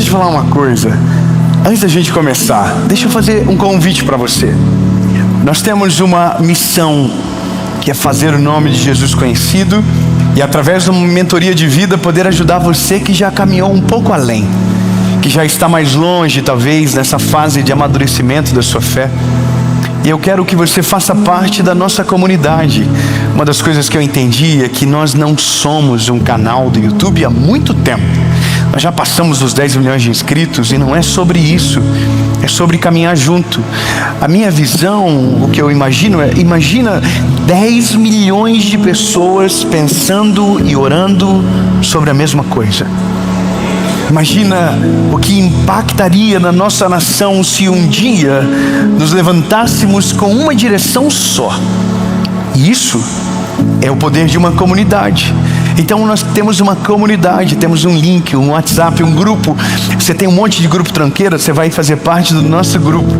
te falar uma coisa. Antes da gente começar, deixa eu fazer um convite para você. Nós temos uma missão, que é fazer o nome de Jesus conhecido e, através de uma mentoria de vida, poder ajudar você que já caminhou um pouco além, que já está mais longe, talvez, nessa fase de amadurecimento da sua fé. E eu quero que você faça parte da nossa comunidade. Uma das coisas que eu entendi é que nós não somos um canal do YouTube há muito tempo. Nós já passamos dos 10 milhões de inscritos e não é sobre isso. É sobre caminhar junto. A minha visão, o que eu imagino é, imagina 10 milhões de pessoas pensando e orando sobre a mesma coisa. Imagina o que impactaria na nossa nação se um dia nos levantássemos com uma direção só. E isso é o poder de uma comunidade. Então nós temos uma comunidade, temos um link, um WhatsApp, um grupo. Você tem um monte de grupo tranqueira, você vai fazer parte do nosso grupo.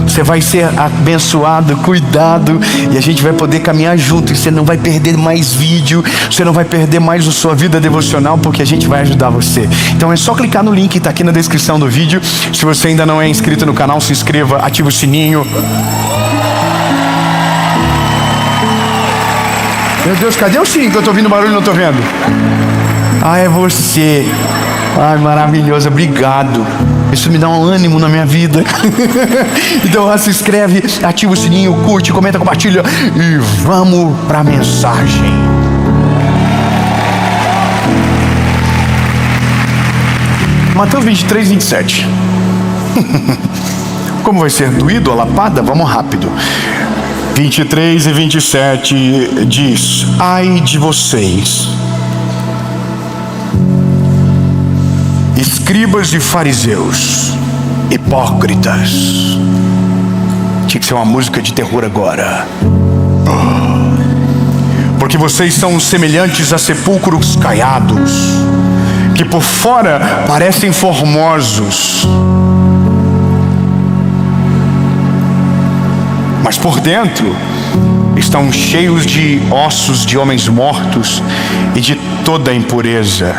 Você vai ser abençoado, cuidado, e a gente vai poder caminhar junto. E você não vai perder mais vídeo, você não vai perder mais a sua vida devocional, porque a gente vai ajudar você. Então é só clicar no link que está aqui na descrição do vídeo. Se você ainda não é inscrito no canal, se inscreva, ative o sininho. Meu Deus, cadê o sininho que eu tô ouvindo barulho e não tô vendo? Ah, é você. Ai, maravilhoso, obrigado. Isso me dá um ânimo na minha vida. Então se inscreve, ativa o sininho, curte, comenta, compartilha e vamos pra mensagem. Mateus 23, 27. Como vai ser doído a lapada? Vamos rápido. 23 e 27 diz: ai de vocês, escribas e fariseus, hipócritas. Tinha que ser uma música de terror agora. Porque vocês são semelhantes a sepulcros caiados, que por fora parecem formosos, mas por dentro estão cheios de ossos de homens mortos e de toda a impureza.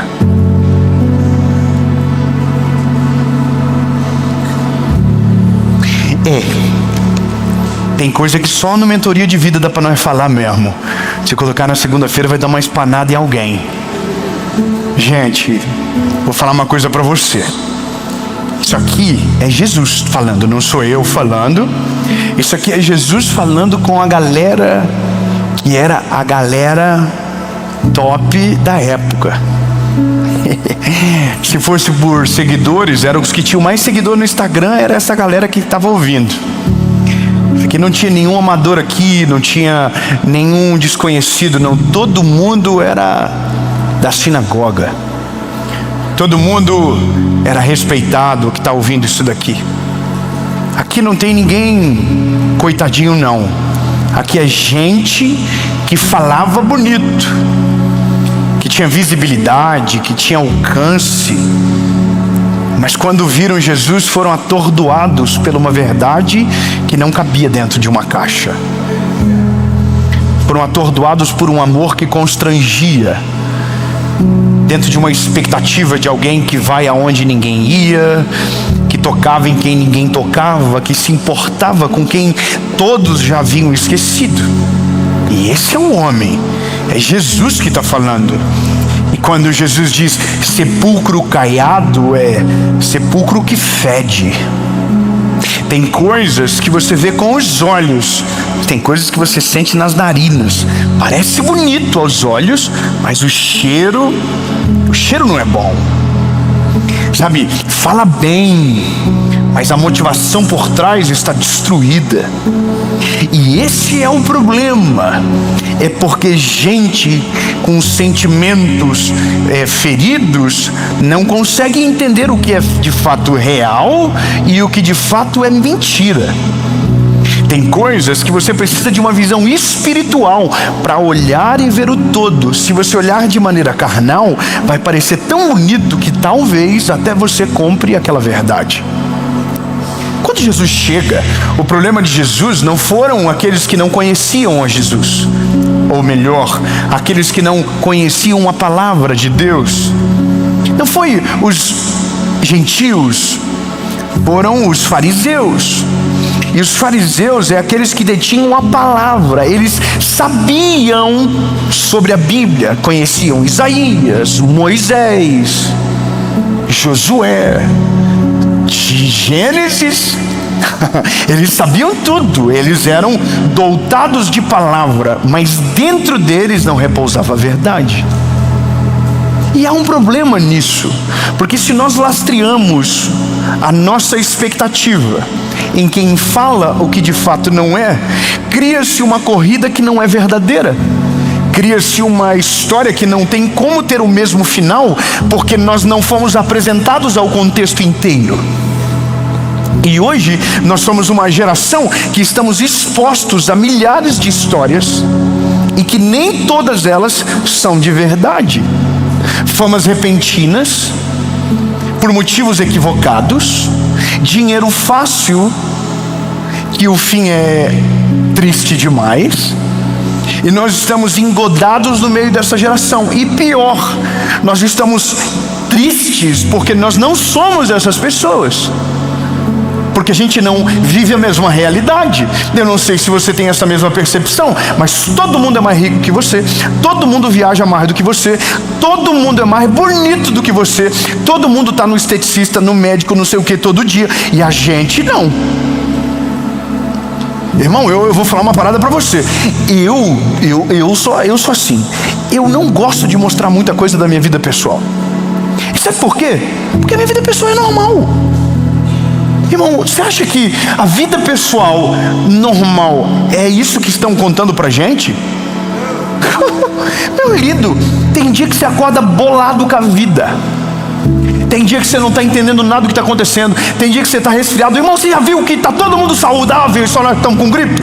Tem coisa que só no mentoria de vida dá para nós falar mesmo. Se colocar na segunda-feira vai dar uma espanada em alguém. Gente, vou falar uma coisa para você. Isso aqui é Jesus falando, não sou eu falando. Isso aqui é Jesus falando com a galera que era a galera top da época. Se fosse por seguidores, eram os que tinham mais seguidor no Instagram, era essa galera que estava ouvindo. Aqui não tinha nenhum amador aqui, não tinha nenhum desconhecido, não. Todo mundo era da sinagoga. Todo mundo era respeitado que está ouvindo isso daqui. Aqui não tem ninguém coitadinho não. Aqui é gente que falava bonito, que tinha visibilidade, que tinha alcance. Mas quando viram Jesus foram atordoados por uma verdade que não cabia dentro de uma caixa. Foram atordoados por um amor que constrangia, dentro de uma expectativa de alguém que vai aonde ninguém ia, que tocava em quem ninguém tocava, que se importava com quem todos já haviam esquecido. E esse é um homem, é Jesus que está falando. E quando Jesus diz sepulcro caiado, é sepulcro que fede. Tem coisas que você vê com os olhos, tem coisas que você sente nas narinas. Parece bonito aos olhos, mas o cheiro não é bom. Sabe, fala bem, mas a motivação por trás está destruída. E esse é o problema. É porque gente com sentimentos feridos não consegue entender o que é de fato real e o que de fato é mentira. Tem coisas que você precisa de uma visão espiritual para olhar e ver o todo. Se você olhar de maneira carnal, vai parecer tão bonito que talvez até você compre aquela verdade. Quando Jesus chega, o problema de Jesus não foram aqueles que não conheciam a Jesus, ou melhor, aqueles que não conheciam a palavra de Deus. Não foi os gentios foram os fariseus. E os fariseus é aqueles que detinham a palavra. Eles sabiam sobre a Bíblia, conheciam Isaías, Moisés, Josué, de Gênesis. Eles sabiam tudo, eles eram doutados de palavra, mas dentro deles não repousava a verdade. E há um problema nisso, porque se nós lastreamos a nossa expectativa em quem fala o que de fato não é, cria-se uma corrida que não é verdadeira. Cria-se uma história que não tem como ter o mesmo final, porque nós não fomos apresentados ao contexto inteiro. E hoje nós somos uma geração que estamos expostos a milhares de histórias e que nem todas elas são de verdade. Famas repentinas, por motivos equivocados, dinheiro fácil, que o fim é triste demais, e nós estamos engodados no meio dessa geração. E pior, nós estamos tristes porque nós não somos essas pessoas, porque a gente não vive a mesma realidade. Eu não sei se você tem essa mesma percepção, mas todo mundo é mais rico que você, todo mundo viaja mais do que você, todo mundo é mais bonito do que você, todo mundo está no esteticista, no médico, não sei o que todo dia, e a gente não. Irmão, eu vou falar uma parada para você. Eu sou assim. Eu não gosto de mostrar muita coisa da minha vida pessoal. E sabe por quê? Porque a minha vida pessoal é normal. Irmão, você acha que a vida pessoal normal é isso que estão contando pra gente? Meu querido, tem dia que você acorda bolado com a vida. Tem dia que você não está entendendo nada do que está acontecendo. Tem dia que você está resfriado. Irmão, você já viu que está todo mundo saudável e só nós estamos com gripe?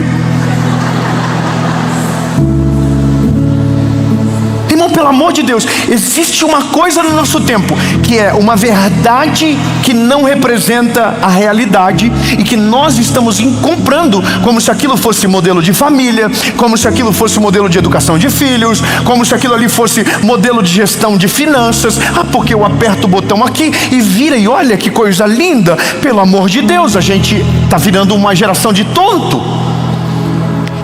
Irmão, pelo amor de Deus, existe uma coisa no nosso tempo, que é uma verdade que não representa a realidade e que nós estamos comprando como se aquilo fosse modelo de família, como se aquilo fosse modelo de educação de filhos, como se aquilo ali fosse modelo de gestão de finanças. Ah, porque eu aperto o botão aqui e vira, e olha que coisa linda. Pelo amor de Deus, a gente está virando uma geração de tonto,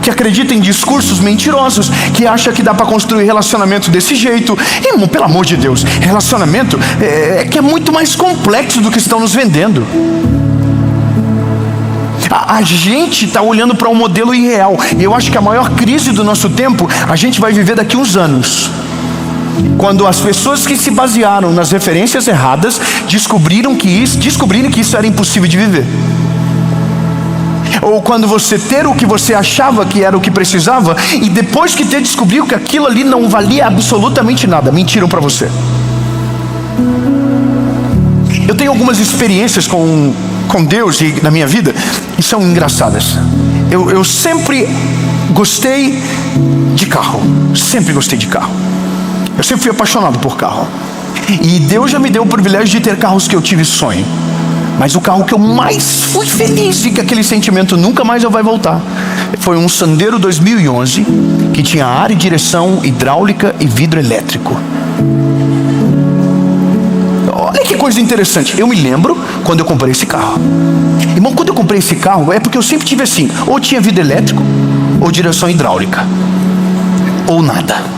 que acredita em discursos mentirosos, que acha que dá para construir relacionamento desse jeito. Irmão, pelo amor de Deus, relacionamento que é muito mais complexo do que estão nos vendendo. A gente está olhando para um modelo irreal, e eu acho que a maior crise do nosso tempo a gente vai viver daqui uns anos, quando as pessoas que se basearam nas referências erradas descobrirem que isso era impossível de viver. Ou quando você ter o que você achava que era o que precisava, e depois que ter descobriu que aquilo ali não valia absolutamente nada, mentiram para você. Eu tenho algumas experiências com Deus e na minha vida que são engraçadas. Eu sempre gostei de carro. Sempre gostei de carro. Eu sempre fui apaixonado por carro. E Deus já me deu o privilégio de ter carros que eu tive sonho. Mas o carro que eu mais fui feliz e que aquele sentimento nunca mais vai voltar foi um Sandero 2011 que tinha ar e direção hidráulica e vidro elétrico. Olha que coisa interessante. Eu me lembro quando eu comprei esse carro. Irmão, quando eu comprei esse carro é porque eu sempre tive assim: ou tinha vidro elétrico, ou direção hidráulica, ou nada.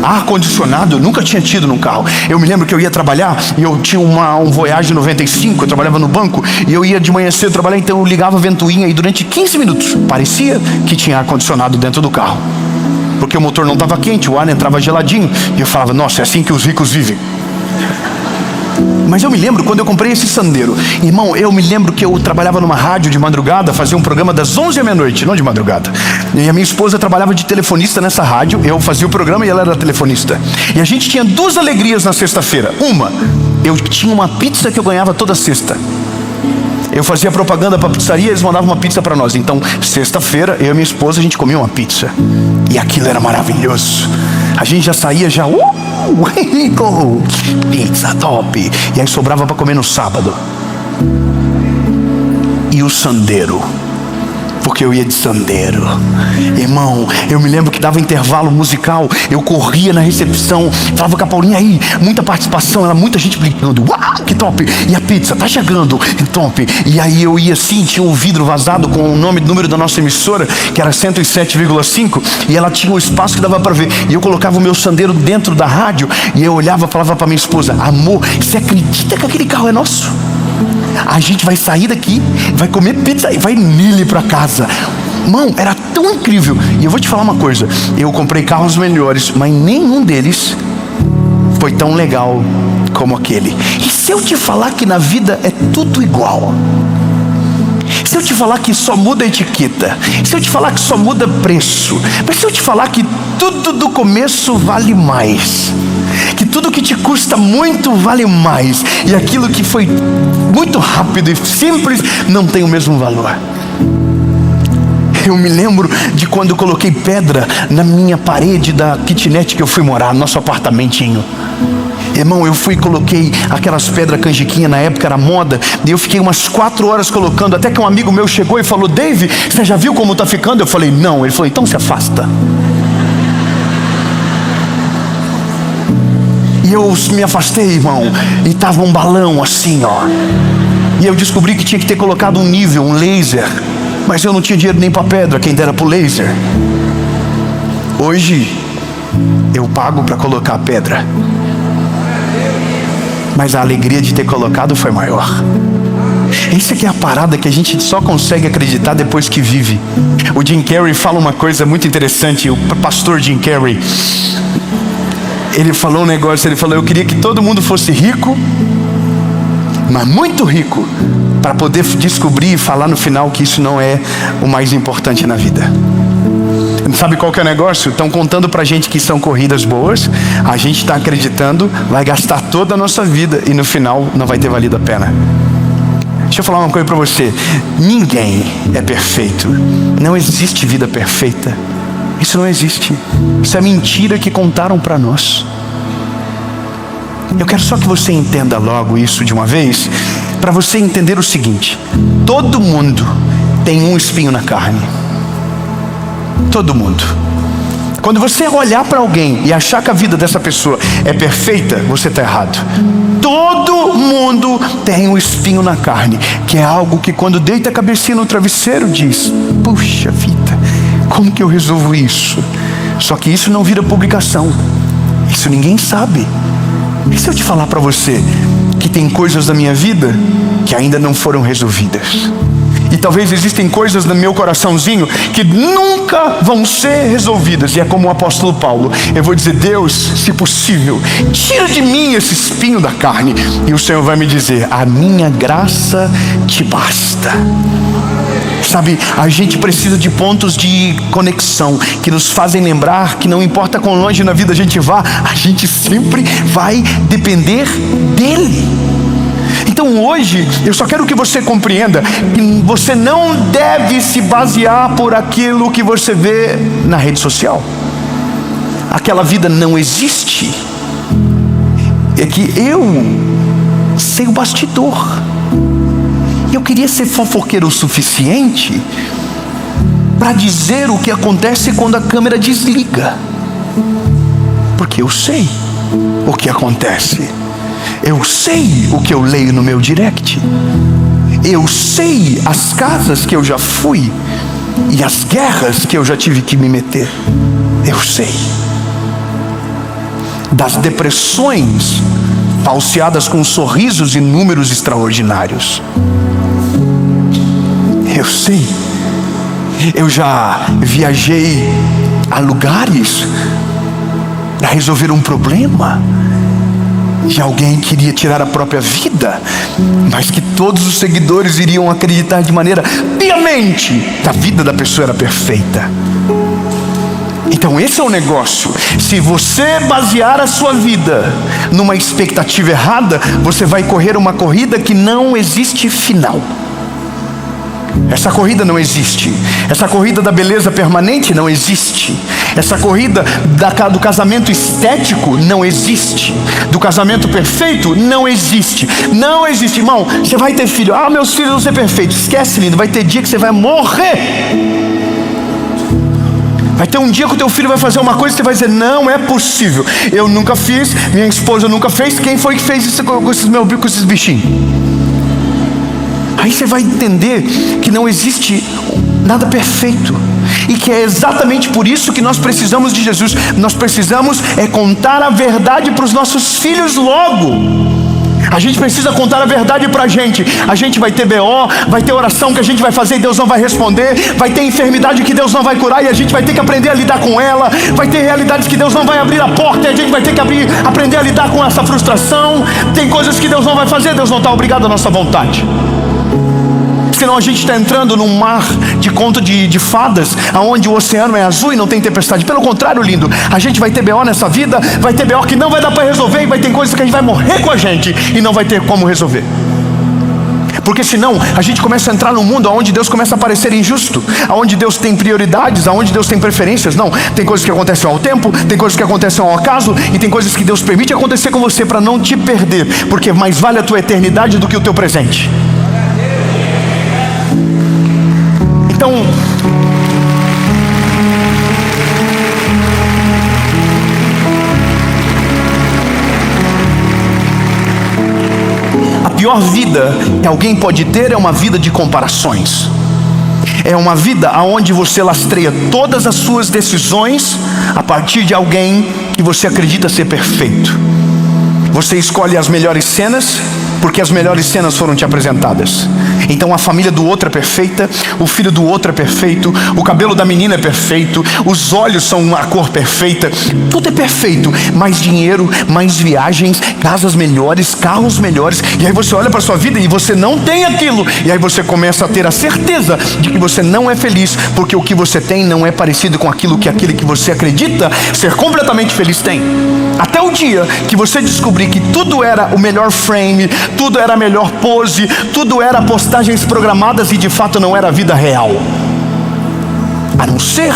Ar-condicionado eu nunca tinha tido num carro. Eu me lembro que eu ia trabalhar e eu tinha um Voyage 95, eu trabalhava no banco, e eu ia de manhã cedo trabalhar, então eu ligava a ventoinha e durante 15 minutos parecia que tinha ar-condicionado dentro do carro, porque o motor não estava quente, o ar entrava geladinho, e eu falava: nossa, é assim que os ricos vivem. Mas eu me lembro quando eu comprei esse Sandero, irmão, eu me lembro que eu trabalhava numa rádio de madrugada, fazia um programa das 11 à meia-noite, não de madrugada. E a minha esposa trabalhava de telefonista nessa rádio, eu fazia o programa e ela era telefonista. E a gente tinha duas alegrias na sexta-feira. Uma, eu tinha uma pizza que eu ganhava toda sexta. Eu fazia propaganda para a pizzaria e eles mandavam uma pizza para nós. Então, sexta-feira, eu e minha esposa, a gente comia uma pizza. E aquilo era maravilhoso. A gente já saía, pizza top. E aí sobrava para comer no sábado. E o Sandero, porque eu ia de sandeiro. Irmão, eu me lembro que dava intervalo musical, eu corria na recepção, falava com a Paulinha aí, muita participação, era muita gente brincando, uau, que top, e a pizza tá chegando, que top. E aí eu ia assim, tinha um vidro vazado com o número da nossa emissora, que era 107,5, e ela tinha um espaço que dava para ver, e eu colocava o meu sandeiro dentro da rádio, e eu olhava e falava para minha esposa: amor, você acredita que aquele carro é nosso? A gente vai sair daqui, vai comer pizza e vai nele para casa. Mano, era tão incrível. E eu vou te falar uma coisa, eu comprei carros melhores, mas nenhum deles foi tão legal como aquele. E se eu te falar que na vida é tudo igual? Se eu te falar que só muda a etiqueta, se eu te falar que só muda preço, mas se eu te falar que tudo do começo vale mais, que tudo que te custa muito vale mais, e aquilo que foi muito rápido e simples não tem o mesmo valor. Eu me lembro de quando eu coloquei pedra na minha parede da kitnet que eu fui morar, nosso apartamentinho. Irmão, eu fui e coloquei aquelas pedras canjiquinha, na época era moda, e eu fiquei umas 4 horas colocando, até que um amigo meu chegou e falou: Dave, você já viu como tá ficando? Eu falei: não. Ele falou: então se afasta. E eu me afastei, irmão, e tava um balão assim, ó. E eu descobri que tinha que ter colocado um nível, um laser, mas eu não tinha dinheiro nem para pedra, quem dera pro laser. Hoje eu pago para colocar a pedra, mas a alegria de ter colocado foi maior. Isso aqui é a parada que a gente só consegue acreditar depois que vive. O Jim Carrey fala uma coisa muito interessante. O pastor Jim Carrey, ele falou um negócio, ele falou: eu queria que todo mundo fosse rico, mas muito rico, para poder descobrir e falar no final que isso não é o mais importante na vida. Sabe qual que é o negócio? Estão contando pra gente que são corridas boas, a gente está acreditando, vai gastar toda a nossa vida e no final não vai ter valido a pena. Deixa eu falar uma coisa pra você: ninguém é perfeito, não existe vida perfeita, isso não existe, isso é mentira que contaram pra nós. Eu quero só que você entenda logo isso de uma vez, para você entender o seguinte: todo mundo tem um espinho na carne. Todo mundo. Quando você olhar para alguém e achar que a vida dessa pessoa é perfeita, você está errado. Todo mundo tem um espinho na carne, que é algo que quando deita a cabecinha no travesseiro diz: puxa vida, como que eu resolvo isso? Só que isso não vira publicação, isso ninguém sabe. E se eu te falar para você que tem coisas da minha vida que ainda não foram resolvidas? E talvez existem coisas no meu coraçãozinho que nunca vão ser resolvidas. E é como o apóstolo Paulo, eu vou dizer: Deus, se possível, tira de mim esse espinho da carne. E o Senhor vai me dizer: a minha graça te basta. Sabe, a gente precisa de pontos de conexão que nos fazem lembrar que não importa quão longe na vida a gente vá, a gente sempre vai depender dele. Então hoje, eu só quero que você compreenda que você não deve se basear por aquilo que você vê na rede social. Aquela vida não existe. É que eu sei o bastidor. Eu queria ser fofoqueiro o suficiente para dizer o que acontece quando a câmera desliga, porque eu sei o que acontece. Eu sei o que eu leio no meu direct. Eu sei as casas que eu já fui e as guerras que eu já tive que me meter. Eu sei das depressões falseadas com sorrisos e números extraordinários. Eu sei. Eu já viajei a lugares para resolver um problema de alguém que queria tirar a própria vida, mas que todos os seguidores iriam acreditar de maneira piamente que a vida da pessoa era perfeita. Então esse é o negócio. Se você basear a sua vida numa expectativa errada, você vai correr uma corrida que não existe final. Essa corrida não existe. Essa corrida da beleza permanente não existe. Essa corrida do casamento estético não existe. Do casamento perfeito não existe. Não existe, irmão. Você vai ter filho. Ah, meus filhos vão ser perfeitos. Esquece, lindo. Vai ter dia que você vai morrer. Vai ter um dia que o teu filho vai fazer uma coisa e você vai dizer: não é possível. Eu nunca fiz, minha esposa nunca fez. Quem foi que fez isso com esses bichinhos? Aí você vai entender que não existe nada perfeito, e que é exatamente por isso que nós precisamos de Jesus. Nós precisamos contar a verdade para os nossos filhos logo. A gente precisa contar a verdade para a gente. A gente vai ter BO, vai ter oração que a gente vai fazer e Deus não vai responder. Vai ter enfermidade que Deus não vai curar e a gente vai ter que aprender a lidar com ela. Vai ter realidades que Deus não vai abrir a porta e a gente vai ter que aprender a lidar com essa frustração. Tem coisas que Deus não vai fazer, Deus não está obrigado à nossa vontade. Senão a gente está entrando num mar de conto de fadas, onde o oceano é azul e não tem tempestade. Pelo contrário, lindo, a gente vai ter BO nessa vida, vai ter BO que não vai dar para resolver, e vai ter coisas que a gente vai morrer com a gente e não vai ter como resolver. Porque senão a gente começa a entrar num mundo onde Deus começa a parecer injusto, onde Deus tem prioridades, onde Deus tem preferências. Não, tem coisas que acontecem ao tempo, tem coisas que acontecem ao acaso, e tem coisas que Deus permite acontecer com você para não te perder, porque mais vale a tua eternidade do que o teu presente. Então, a pior vida que alguém pode ter é uma vida de comparações. É uma vida onde você lastreia todas as suas decisões a partir de alguém que você acredita ser perfeito. Você escolhe as melhores cenas porque as melhores cenas foram te apresentadas. Então a família do outro é perfeita, o filho do outro é perfeito, o cabelo da menina é perfeito, os olhos são uma cor perfeita, tudo é perfeito. Mais dinheiro, mais viagens, casas melhores, carros melhores. E aí você olha para a sua vida e você não tem aquilo. E aí você começa a ter a certeza de que você não é feliz, porque o que você tem não é parecido com aquilo que aquele que você acredita ser completamente feliz tem. Até o dia que você descobrir que tudo era o melhor frame, tudo era a melhor pose, tudo era postagens programadas e de fato não era a vida real. A não ser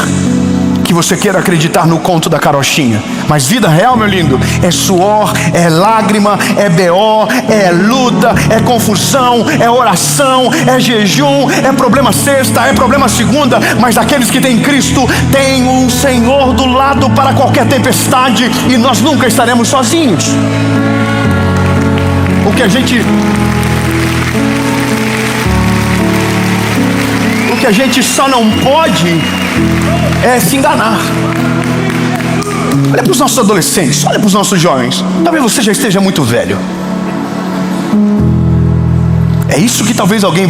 que você queira acreditar no conto da carochinha. Mas vida real, meu lindo, é suor, é lágrima, é BO, é luta, é confusão, é oração, é jejum, é problema sexta, é problema segunda. Mas aqueles que têm Cristo têm um Senhor do lado para qualquer tempestade, e nós nunca estaremos sozinhos. O que a gente só não pode é se enganar. Olha para os nossos adolescentes, olha para os nossos jovens. Talvez você já esteja muito velho. É isso que talvez alguém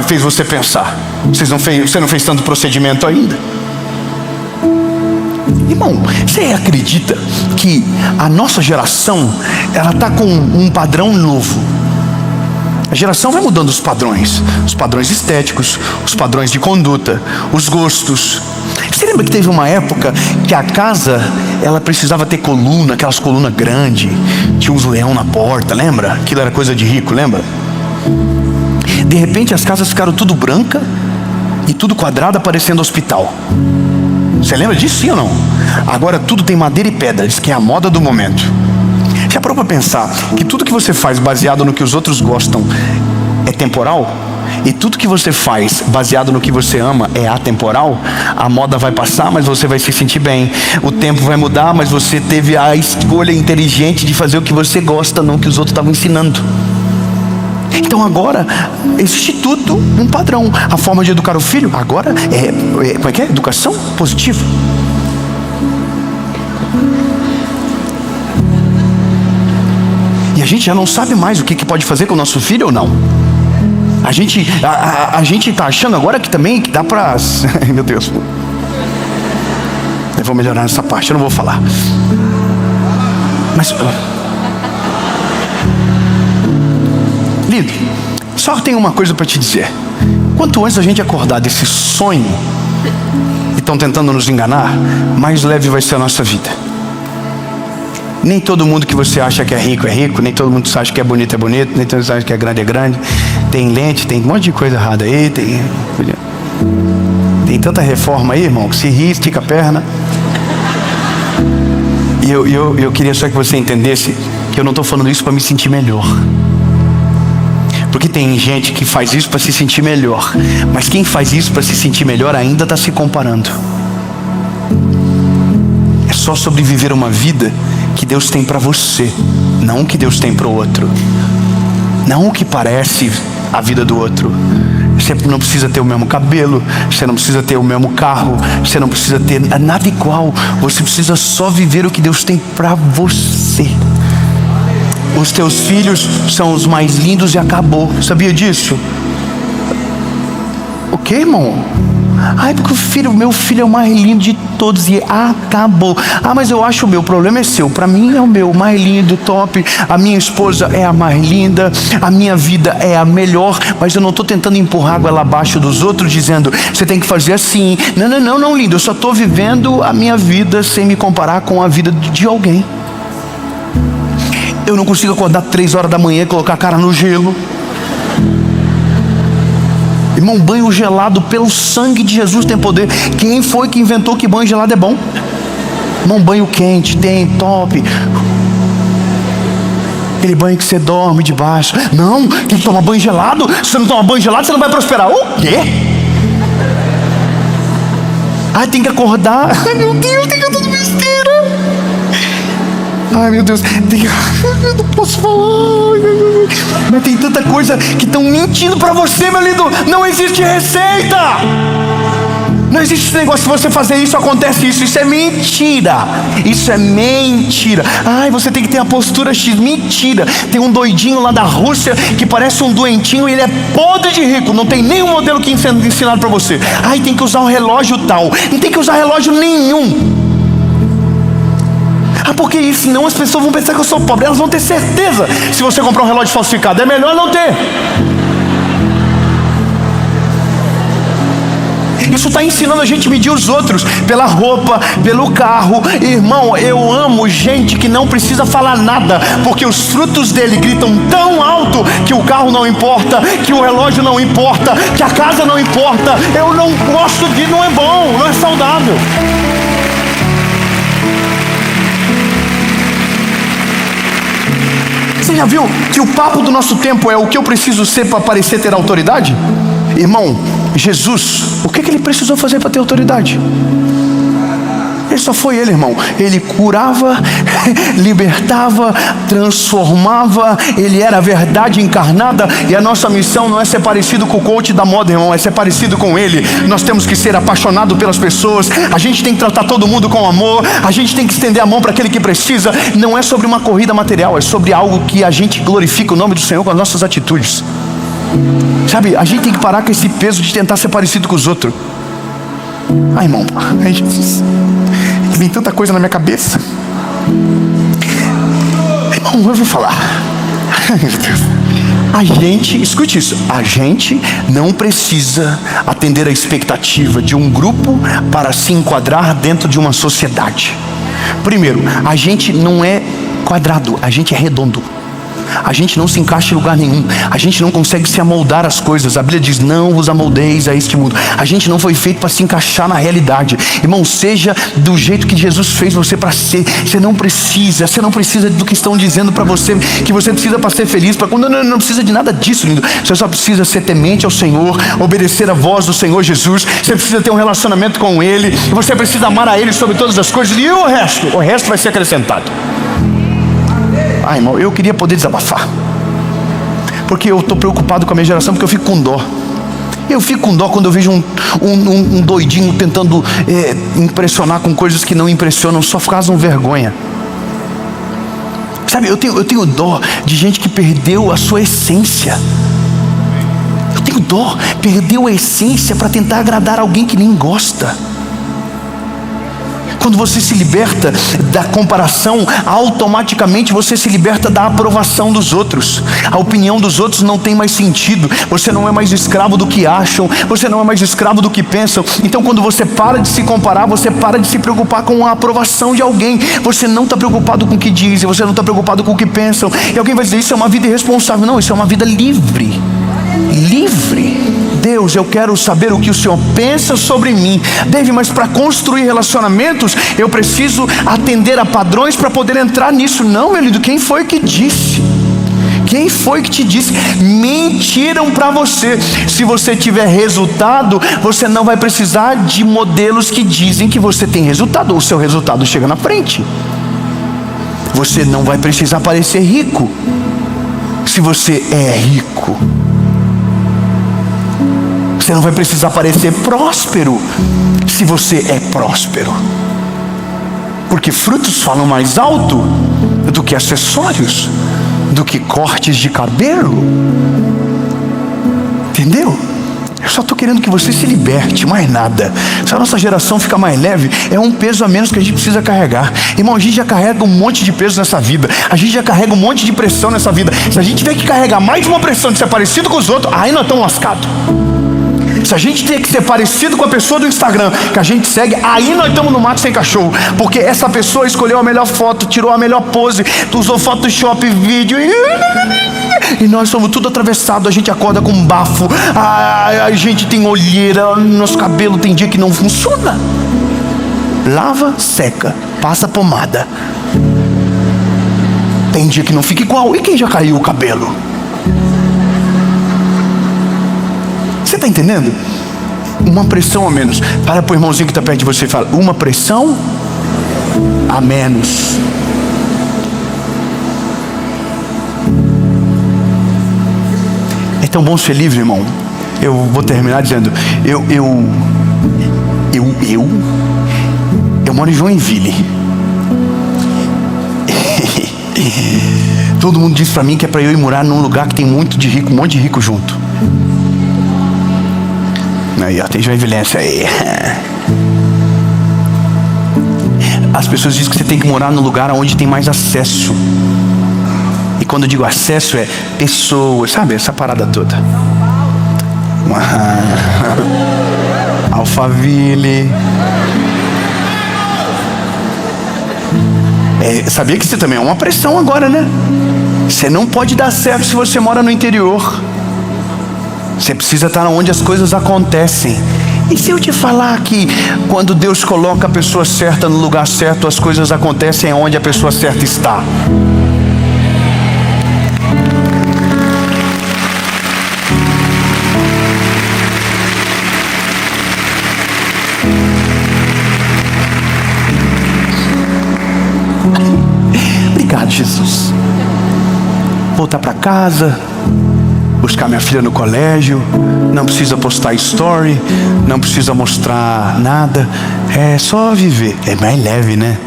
fez você pensar. Você não fez tanto procedimento ainda. Irmão, você acredita que a nossa geração ela está com um padrão novo? A geração vai mudando os padrões estéticos, os padrões de conduta, os gostos. Você lembra que teve uma época que a casa ela precisava ter coluna, aquelas colunas grandes, tinha uns leão na porta, lembra? Aquilo era coisa de rico, lembra? De repente as casas ficaram tudo branca e tudo quadrada, parecendo hospital. Você lembra disso, sim ou não? Agora tudo tem madeira e pedra, diz que é a moda do momento. Já parou para pensar que tudo que você faz baseado no que os outros gostam é temporal? E tudo que você faz baseado no que você ama é atemporal? A moda vai passar, mas você vai se sentir bem. O tempo vai mudar, mas você teve a escolha inteligente de fazer o que você gosta, não o que os outros estavam ensinando. Então agora existe tudo um padrão. A forma de educar o filho agora como é que é? Educação positiva. E a gente já não sabe mais o que pode fazer com o nosso filho ou não. A gente está achando agora que também que dá para... Meu Deus. Eu vou melhorar nessa parte, eu não vou falar. Mas... Lindo, só tem uma coisa para te dizer. Quanto antes a gente acordar desse sonho que estão tentando nos enganar, mais leve vai ser a nossa vida. Nem todo mundo que você acha que é rico, nem todo mundo que você acha que é bonito, nem todo mundo que acha que é grande. Tem lente, tem um monte de coisa errada aí, tem tanta reforma aí, irmão, que se ri, estica a perna. E eu queria só que você entendesse que eu não estou falando isso para me sentir melhor. Porque tem gente que faz isso para se sentir melhor, mas quem faz isso para se sentir melhor ainda está se comparando. É só sobre viver uma vida que Deus tem para você, não o que Deus tem para o outro, não o que parece a vida do outro. Você não precisa ter o mesmo cabelo, você não precisa ter o mesmo carro, você não precisa ter nada igual. Você precisa só viver o que Deus tem para você. Os teus filhos são os mais lindos e acabou. Sabia disso? O que, irmão? Ai, porque meu filho é o mais lindo de todos e acabou. Ah, mas eu acho o meu problema é seu. Para mim é o meu mais lindo, top. A minha esposa é a mais linda. A minha vida é a melhor. Mas eu não estou tentando empurrar água lá abaixo dos outros, dizendo, você tem que fazer assim. Não, lindo. Eu só estou vivendo a minha vida sem me comparar com a vida de alguém. Eu não consigo acordar 3 horas da manhã e colocar a cara no gelo. Irmão, banho gelado pelo sangue de Jesus tem poder. Quem foi que inventou que banho gelado é bom? Irmão, banho quente tem, top. Aquele banho que você dorme debaixo. Não, tem que tomar banho gelado. Se você não tomar banho gelado, você não vai prosperar. O quê? Ai, tem que acordar. Ai, meu Deus, tem que tudo besteira. Ai, meu Deus, eu não posso falar. Mas tem tanta coisa que estão mentindo para você, meu lindo. Não existe receita. Não existe esse negócio, se você fazer isso, acontece isso. Isso é mentira. Isso é mentira. Ai, você tem que ter a postura X. Mentira. Tem um doidinho lá da Rússia que parece um doentinho e ele é podre de rico. Não tem nenhum modelo que ensinaram para você. Ai, tem que usar um relógio tal. Não tem que usar relógio nenhum. Ah, porque senão as pessoas vão pensar que eu sou pobre. Elas vão ter certeza. Se você comprar um relógio falsificado, é melhor não ter. Isso está ensinando a gente a medir os outros pela roupa, pelo carro. Irmão, eu amo gente que não precisa falar nada, porque os frutos dele gritam tão alto que o carro não importa, que o relógio não importa, que a casa não importa. Eu não gosto de, não é bom, não é saudável. Você já viu que o papo do nosso tempo é o que eu preciso ser para parecer ter autoridade? Irmão, Jesus, o que ele precisou fazer para ter autoridade? Ele só foi ele, irmão. Ele curava, libertava, transformava. Ele era a verdade encarnada. E a nossa missão não é ser parecido com o coach da moda, irmão, é ser parecido com ele. Nós temos que ser apaixonados pelas pessoas. A gente tem que tratar todo mundo com amor. A gente tem que estender a mão para aquele que precisa. Não é sobre uma corrida material, é sobre algo que a gente glorifica o nome do Senhor com as nossas atitudes. Sabe, a gente tem que parar com esse peso de tentar ser parecido com os outros. Ai, irmão, ai, Jesus, vem tanta coisa na minha cabeça. Irmão, eu vou falar. Ai, meu Deus. A gente, escute isso, a gente não precisa atender a expectativa de um grupo para se enquadrar dentro de uma sociedade. Primeiro, a gente não é quadrado, a gente é redondo. A gente não se encaixa em lugar nenhum. A gente não consegue se amoldar às coisas. A Bíblia diz, não vos amoldeis a este mundo. A gente não foi feito para se encaixar na realidade. Irmão, seja do jeito que Jesus fez você para ser. Você não precisa do que estão dizendo para você, que você precisa para ser feliz. Não precisa de nada disso, lindo. Você só precisa ser temente ao Senhor, obedecer a voz do Senhor Jesus. Você precisa ter um relacionamento com Ele. Você precisa amar a Ele sobre todas as coisas. E o resto vai ser acrescentado. Ai, irmão, eu queria poder desabafar, porque eu estou preocupado com a minha geração, porque eu fico com dó. Eu fico com dó quando eu vejo um doidinho tentando impressionar com coisas que não impressionam, só causam vergonha. Sabe, eu tenho dó de gente que perdeu a sua essência. Eu tenho dó, perdeu a essência para tentar agradar alguém que nem gosta. Quando você se liberta da comparação, automaticamente você se liberta da aprovação dos outros. A opinião dos outros não tem mais sentido. Você não é mais escravo do que acham. Você não é mais escravo do que pensam. Então quando você para de se comparar, você para de se preocupar com a aprovação de alguém. Você não está preocupado com o que dizem. Você não está preocupado com o que pensam. E alguém vai dizer, isso é uma vida irresponsável. Não, isso é uma vida livre. Livre. Deus, eu quero saber o que o Senhor pensa sobre mim. Dave, mas para construir relacionamentos, eu preciso atender a padrões para poder entrar nisso. Não, meu lindo, quem foi que disse? Quem foi que te disse? Mentiram para você. Se você tiver resultado, você não vai precisar de modelos que dizem que você tem resultado. O seu resultado chega na frente. Você não vai precisar parecer rico, se você é rico. Você não vai precisar parecer próspero, se você é próspero. Porque frutos falam mais alto do que acessórios, do que cortes de cabelo. Entendeu? Eu só estou querendo que você se liberte, mais nada. Se a nossa geração fica mais leve, é um peso a menos que a gente precisa carregar. Irmão, a gente já carrega um monte de peso nessa vida. A gente já carrega um monte de pressão nessa vida. Se a gente tiver que carregar mais uma pressão de ser parecido com os outros, aí nós estamos lascados. Se a gente tem que ser parecido com a pessoa do Instagram que a gente segue, aí nós estamos no mato sem cachorro. Porque essa pessoa escolheu a melhor foto, tirou a melhor pose, usou Photoshop, vídeo e nós somos tudo atravessado. A gente acorda com bafo, a gente tem olheira, nosso cabelo tem dia que não funciona. Lava, seca, passa pomada, tem dia que não fica igual. E quem já caiu o cabelo? Você está entendendo? Uma pressão a menos. Para pro irmãozinho que está perto de você e fala: uma pressão a menos. É tão bom ser livre, irmão. Eu vou terminar dizendo: eu moro em Joinville. Todo mundo diz para mim que é para eu ir morar num lugar que tem muito de rico, um monte de rico junto. Aí, ó, tem Joinvilense aí. As pessoas dizem que você tem que morar num lugar onde tem mais acesso. E quando eu digo acesso, é pessoas, sabe? Essa parada toda. Alphaville. Sabia que isso também é uma pressão agora, né? Você não pode dar certo se você mora no interior. Você precisa estar onde as coisas acontecem. E se eu te falar que quando Deus coloca a pessoa certa no lugar certo, as coisas acontecem onde a pessoa certa está? Obrigado, Jesus. Voltar para casa, buscar minha filha no colégio, não precisa postar story, não precisa mostrar nada, é só viver. É mais leve, né?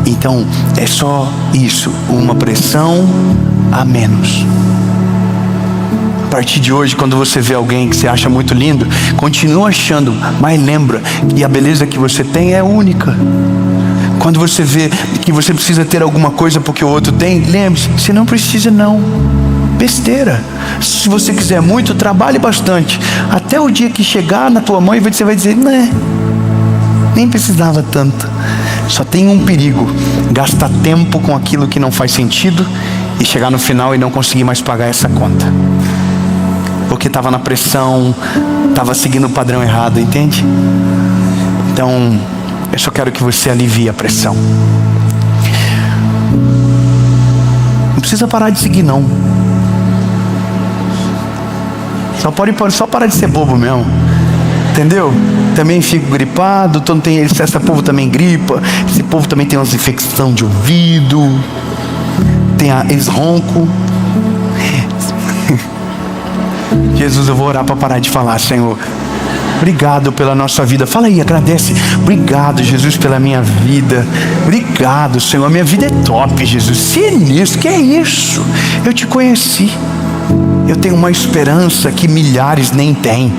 Então é só isso, uma pressão a menos. A partir de hoje, quando você vê alguém que você acha muito lindo, continua achando, mas lembra que a beleza que você tem é única. Quando você vê que você precisa ter alguma coisa porque o outro tem, lembre-se, você não precisa não. Besteira. Se você quiser muito, trabalhe bastante. Até o dia que chegar na tua mão e você vai dizer: né, nem precisava tanto. Só tem um perigo: gastar tempo com aquilo que não faz sentido e chegar no final e não conseguir mais pagar essa conta. Porque estava na pressão, estava seguindo o padrão errado, entende? Então, eu só quero que você alivie a pressão. Não precisa parar de seguir, não. Só parar de ser bobo mesmo. Entendeu? Também fico gripado. Esse povo também gripa. Esse povo também tem umas infecções de ouvido. Eles roncam. Jesus, eu vou orar para parar de falar. Senhor, obrigado pela nossa vida. Fala aí, agradece. Obrigado, Jesus, pela minha vida. Obrigado, Senhor. A minha vida é top, Jesus. Sinistro, que é isso? Eu te conheci. Eu tenho uma esperança que milhares nem têm.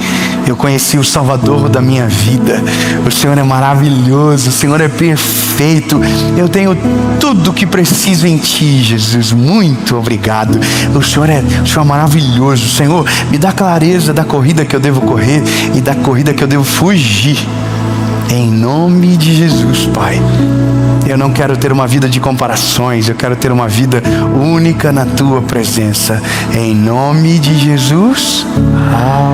Eu conheci o Salvador da minha vida. O Senhor é maravilhoso. O Senhor é perfeito. Eu tenho tudo o que preciso em Ti, Jesus. Muito obrigado. O Senhor é maravilhoso. Senhor, me dá clareza da corrida que eu devo correr e da corrida que eu devo fugir. Em nome de Jesus, Pai. Eu não quero ter uma vida de comparações. Eu quero ter uma vida única na Tua presença. Em nome de Jesus. Amém.